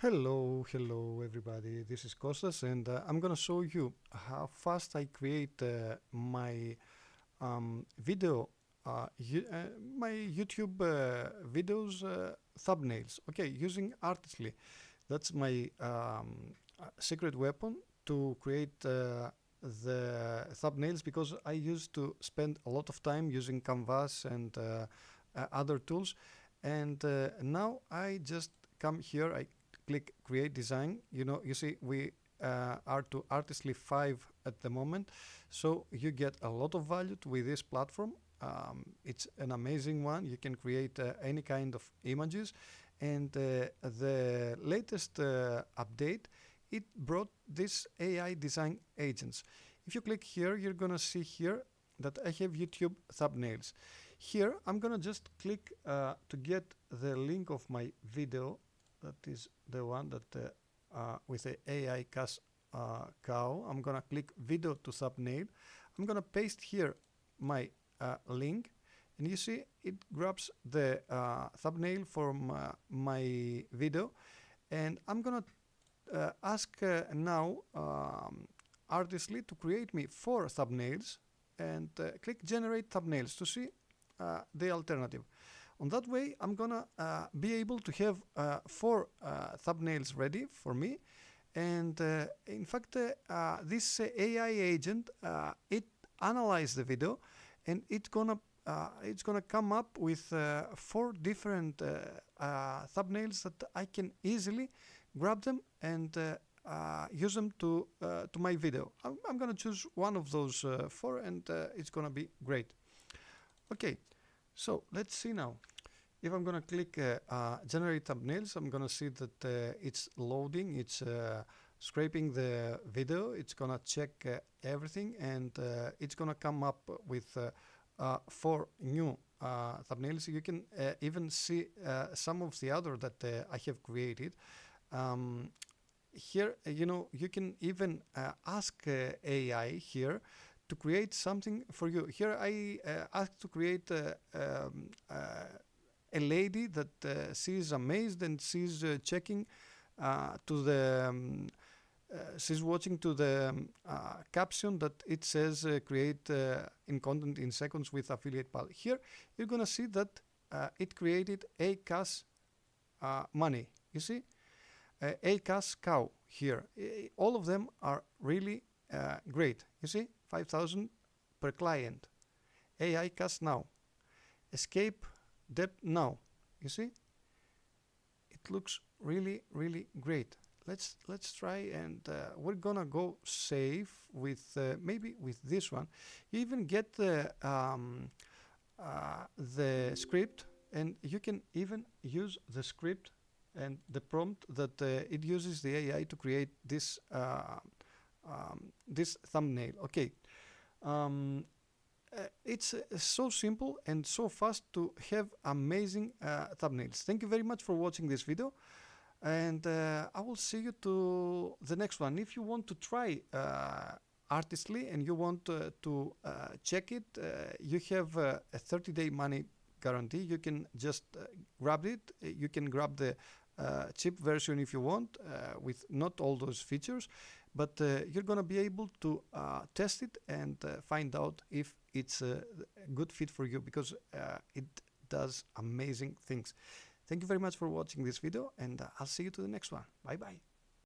Hello everybody. This is Kostas, and I'm gonna show you how fast I create my video, my YouTube videos thumbnails. Okay, using Artistly. That's my secret weapon to create the thumbnails because I used to spend a lot of time using Canvas and other tools, and now I just come here. I click create design. You see we are to Artistly 5 at the moment, so you get a lot of value with this platform. It's an amazing one. You can create any kind of images, and the latest update, it brought this AI design agents. If you click here, you're gonna see here that I have YouTube thumbnails. Here I'm gonna just click to get the link of my video. That is the one that with the AI cast cow. I'm gonna click video to thumbnail. I'm gonna paste here my link, and you see it grabs the thumbnail from my video, and I'm gonna ask now Artistly to create me 4 thumbnails, and click generate thumbnails to see the alternative. On that way, I'm gonna be able to have 4 thumbnails ready for me. And in fact, this AI agent, it analyzes the video, and it's gonna come up with 4 different thumbnails that I can easily grab them and use them to my video. I'm gonna choose one of those 4, and it's gonna be great. Okay, so let's see now. If I'm gonna click generate thumbnails, I'm gonna see that it's loading, it's scraping the video, it's gonna check everything, and it's gonna come up with 4 new thumbnails. You can even see some of the other that I have created. Here, you can even ask AI here to create something for you. Here I asked to create a lady that she's amazed, and she's checking to the she's watching to the caption that it says create in content in seconds with affiliate pal. Here you're gonna see that it created a cash money. You see a cash cow here. All of them are really great. You see 5,000 per client. AI cash now. Escape debt now. You see it looks really great. Let's try, and we're gonna go save with maybe with this one. You even get the script, and you can even use the script and the prompt that it uses the AI to create this this thumbnail. Okay. It's so simple and so fast to have amazing thumbnails. Thank you very much for watching this video, and I will see you to the next one. If you want to try Artistly and you want to check it, you have a 30-day money guarantee. You can just grab it. You can grab the cheap version if you want, with not all those features, but you're gonna be able to test it and find out if it's a good fit for you, because it does amazing things. Thank you very much for watching this video, and I'll see you to the next one. Bye bye.